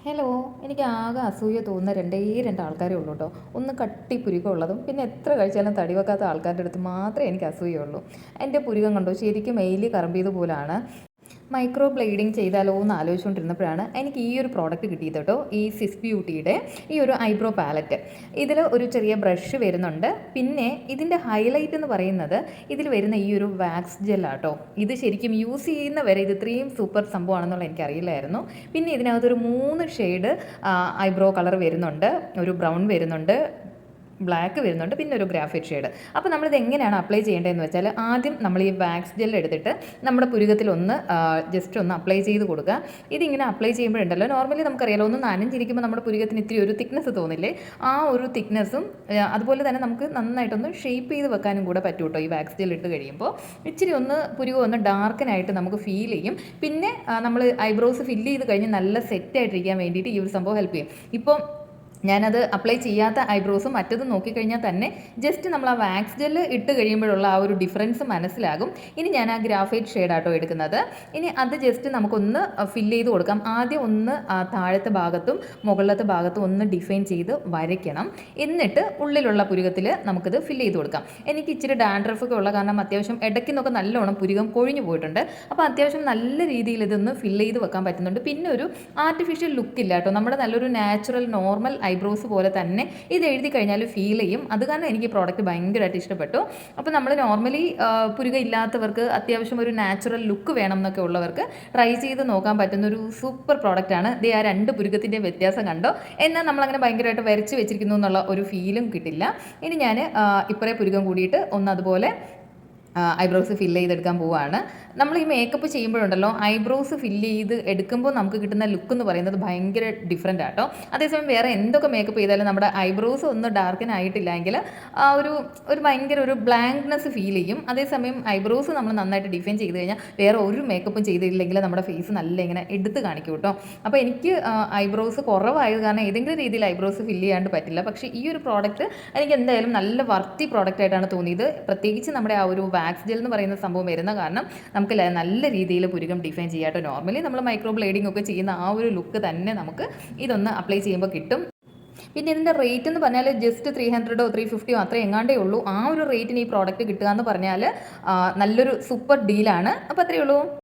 Hello. എനിക്ക് ആകെ അസൂയ തോന്നുന്ന രണ്ട് ആൾക്കാരേ ഉള്ളൂ കേട്ടോ. ഒന്ന് കട്ടി പുരുക്കമുള്ളതും പിന്നെ എത്ര കഴിച്ചാലും തടി വെക്കാത്ത ആൾക്കാരുടെ അടുത്ത് മാത്രമേ എനിക്ക് അസൂയുള്ളൂ. എൻ്റെ പുരുകം കണ്ടോ, ശരിക്കും മെയിലി കറമ്പിയതുപോലാണ്. മൈക്രോ ബ്ലേഡിങ് ചെയ്താലോ എന്ന് ആലോചിച്ചുകൊണ്ടിരുന്നപ്പോഴാണ് എനിക്ക് ഈ ഒരു പ്രോഡക്റ്റ് കിട്ടിയത് കേട്ടോ. ഈ സിസ് ബ്യൂട്ടിയുടെ ഈ ഒരു ഐബ്രോ പാലറ്റ്. ഇതിൽ ഒരു ചെറിയ ബ്രഷ് വരുന്നുണ്ട്. പിന്നെ ഇതിൻ്റെ ഹൈലൈറ്റ് എന്ന് പറയുന്നത് ഇതിൽ വരുന്ന ഈ ഒരു വാക്സ് ജെല്ലാട്ടോ. ഇത് ശരിക്കും യൂസ് ചെയ്യുന്നവരെ ഇത് ഇത്രയും സൂപ്പർ സംഭവമാണെന്നുള്ള എനിക്കറിയില്ലായിരുന്നു. പിന്നെ ഇതിനകത്തൊരു 3 ഷെയ്ഡ് ഐബ്രോ കളർ വരുന്നുണ്ട്. ഒരു ബ്രൗൺ വരുന്നുണ്ട്, ബ്ലാക്ക് വരുന്നുണ്ട്, പിന്നെ ഒരു ഗ്രാഫൈറ്റ് ഷെയ്ഡ്. അപ്പോൾ നമ്മളിത് എങ്ങനെയാണ് അപ്ലൈ ചെയ്യേണ്ടതെന്ന് വെച്ചാൽ, ആദ്യം നമ്മൾ ഈ വാക്സ് ജെൽ എടുത്തിട്ട് നമ്മുടെ പുരുകത്തിലൊന്ന് ജസ്റ്റ് ഒന്ന് അപ്ലൈ ചെയ്ത് കൊടുക്കുക. ഇതിങ്ങനെ അപ്ലൈ ചെയ്യുമ്പോഴുണ്ടല്ലോ, നോർമലി നമുക്കറിയാലോ, ഒന്ന് നനഞ്ഞിരിക്കുമ്പോൾ നമ്മുടെ പുരുകത്തിന് ഇത്തിരി ഒരു തിക്നെസ് തോന്നില്ലേ, ആ ഒരു തിക്നെസ്സും അതുപോലെ തന്നെ നമുക്ക് നന്നായിട്ടൊന്ന് ഷേപ്പ് ചെയ്ത് വെക്കാനും കൂടെ പറ്റും കേട്ടോ. ഈ വാക്സ് ജെൽ ഇട്ട് കഴിയുമ്പോൾ ഇച്ചിരി ഒന്ന് പുരുകം ഒന്ന് ഡാർക്കനായിട്ട് നമുക്ക് ഫീൽ ചെയ്യും. പിന്നെ നമ്മൾ ഐബ്രോസ് ഫില്ല് ചെയ്ത് കഴിഞ്ഞ് നല്ല സെറ്റായിട്ടിരിക്കാൻ വേണ്ടിയിട്ട് ഈ ഒരു സംഭവം ഹെൽപ്പ് ചെയ്യും. ഇപ്പം ഞാനത് അപ്ലൈ ചെയ്യാത്ത ഐബ്രോസും മറ്റതും നോക്കിക്കഴിഞ്ഞാൽ തന്നെ ജസ്റ്റ് നമ്മൾ ആ വാക്സ് ജെല്ല് ഇട്ട് കഴിയുമ്പോഴുള്ള ആ ഒരു ഡിഫറൻസ് മനസ്സിലാകും. ഇനി ഞാൻ ആ ഗ്രാഫൈറ്റ് ഷെയ്ഡാട്ടോ എടുക്കുന്നത്. ഇനി അത് ജസ്റ്റ് നമുക്കൊന്ന് ഫില്ല് ചെയ്ത് കൊടുക്കാം. ആദ്യം ഒന്ന് താഴത്തെ ഭാഗത്തും മുകളിലത്തെ ഭാഗത്തും ഒന്ന് ഡിഫൈൻ ചെയ്ത് വരയ്ക്കണം. എന്നിട്ട് ഉള്ളിലുള്ള പുരുകത്തിൽ നമുക്കിത് ഫില്ല് ചെയ്ത് കൊടുക്കാം. എനിക്ക് ഇച്ചിരി ഡാൻഡ്രഫൊക്കെ ഉള്ള കാരണം അത്യാവശ്യം ഇടയ്ക്കുന്നൊക്കെ നല്ലോണം പുരുകം കൊഴിഞ്ഞു പോയിട്ടുണ്ട്. അപ്പോൾ അത്യാവശ്യം നല്ല രീതിയിൽ ഇതൊന്ന് ഫില്ല് ചെയ്ത് വെക്കാൻ പറ്റുന്നുണ്ട്. പിന്നെ ഒരു ആർട്ടിഫിഷ്യൽ ലുക്കില്ല കേട്ടോ. നമ്മുടെ നല്ലൊരു നാച്ചുറൽ നോർമൽ ഐബ്രോസ് പോലെ തന്നെ ഇത് എഴുതി കഴിഞ്ഞാൽ ഫീൽ ചെയ്യും. അത് കാരണം എനിക്ക് പ്രോഡക്റ്റ് ഭയങ്കരമായിട്ട് ഇഷ്ടപ്പെട്ടു. അപ്പോൾ നമ്മൾ നോർമലി പുരുക ഇല്ലാത്തവർക്ക് അത്യാവശ്യം ഒരു നാച്ചുറൽ ലുക്ക് വേണം എന്നൊക്കെ ഉള്ളവർക്ക് ട്രൈ ചെയ്ത് നോക്കാൻ പറ്റുന്ന ഒരു സൂപ്പർ പ്രോഡക്റ്റാണ്. ഇത് ആ 2 പുരുകത്തിൻ്റെ വ്യത്യാസം കണ്ടോ. എന്നാൽ നമ്മളങ്ങനെ ഭയങ്കരമായിട്ട് വരച്ച് വെച്ചിരിക്കുന്നു എന്നുള്ള ഒരു ഫീലും കിട്ടില്ല. ഇനി ഞാൻ ഇപ്പറേ പുരുകം കൂടിയിട്ട് ഒന്ന് അതുപോലെ ഐബ്രോസ് ഫില്ല് ചെയ്തെടുക്കാൻ പോവുകയാണ്. നമ്മൾ ഈ മേക്കപ്പ് ചെയ്യുമ്പോഴുണ്ടല്ലോ, ഐബ്രോസ് ഫില്ല് ചെയ്ത് എടുക്കുമ്പോൾ നമുക്ക് കിട്ടുന്ന ലുക്ക് എന്ന് പറയുന്നത് ഭയങ്കര ഡിഫറെൻ്റ് ആട്ടോ. അതേസമയം വേറെ എന്തൊക്കെ മേക്കപ്പ് ചെയ്താലും നമ്മുടെ ഐബ്രോസ് ഒന്ന് ഡാർക്കൻ ആയിട്ടില്ലെങ്കിൽ ആ ഒരു ഭയങ്കര ഒരു ബ്ലാങ്ക്നെസ് ഫീൽ ചെയ്യും. അതേസമയം ഐബ്രോസ് നമ്മൾ നന്നായിട്ട് ഡിഫൈൻ ചെയ്ത് കഴിഞ്ഞാൽ വേറെ ഒരു മേക്കപ്പും ചെയ്തില്ലെങ്കിൽ നമ്മുടെ ഫേസ് നല്ല ഇങ്ങനെ എടുത്ത് കാണിക്കും കേട്ടോ. അപ്പോൾ എനിക്ക് ഐബ്രോസ് കുറവായത് കാരണം ഏതെങ്കിലും രീതിയിൽ ഐബ്രോസ് ഫില്ല് ചെയ്യാണ്ട് പറ്റില്ല. പക്ഷേ ഈ ഒരു പ്രോഡക്റ്റ് എനിക്ക് എന്തായാലും നല്ല വർത്തി പ്രോഡക്റ്റ് ആയിട്ടാണ് തോന്നിയത്. പ്രത്യേകിച്ച് നമ്മുടെ ആ ഒരു വാക്സ് ജെൽ എന്ന് പറയുന്ന സംഭവം വരുന്ന കാരണം നമുക്ക് നല്ല രീതിയിൽ പുരുകം ഡിഫൈൻ ചെയ്യാട്ടോ. നോർമലി നമ്മൾ മൈക്രോ ബ്ലേഡിംഗ് ഒക്കെ ചെയ്യുന്ന ആ ഒരു ലുക്ക് തന്നെ നമുക്ക് ഇതൊന്ന് അപ്ലൈ ചെയ്യുമ്പോൾ കിട്ടും. പിന്നെ ഇതിൻ്റെ റേറ്റ് എന്ന് പറഞ്ഞാൽ ജസ്റ്റ് 300 350 അത്രേ എങ്ങാണ്ടേ ഉള്ളൂ. ആ ഒരു റേറ്റിന് ഈ പ്രോഡക്റ്റ് കിട്ടുക എന്ന് പറഞ്ഞാൽ നല്ലൊരു സൂപ്പർ ഡീലാണ്. അപ്പോൾ അത്രയേ ഉള്ളൂ.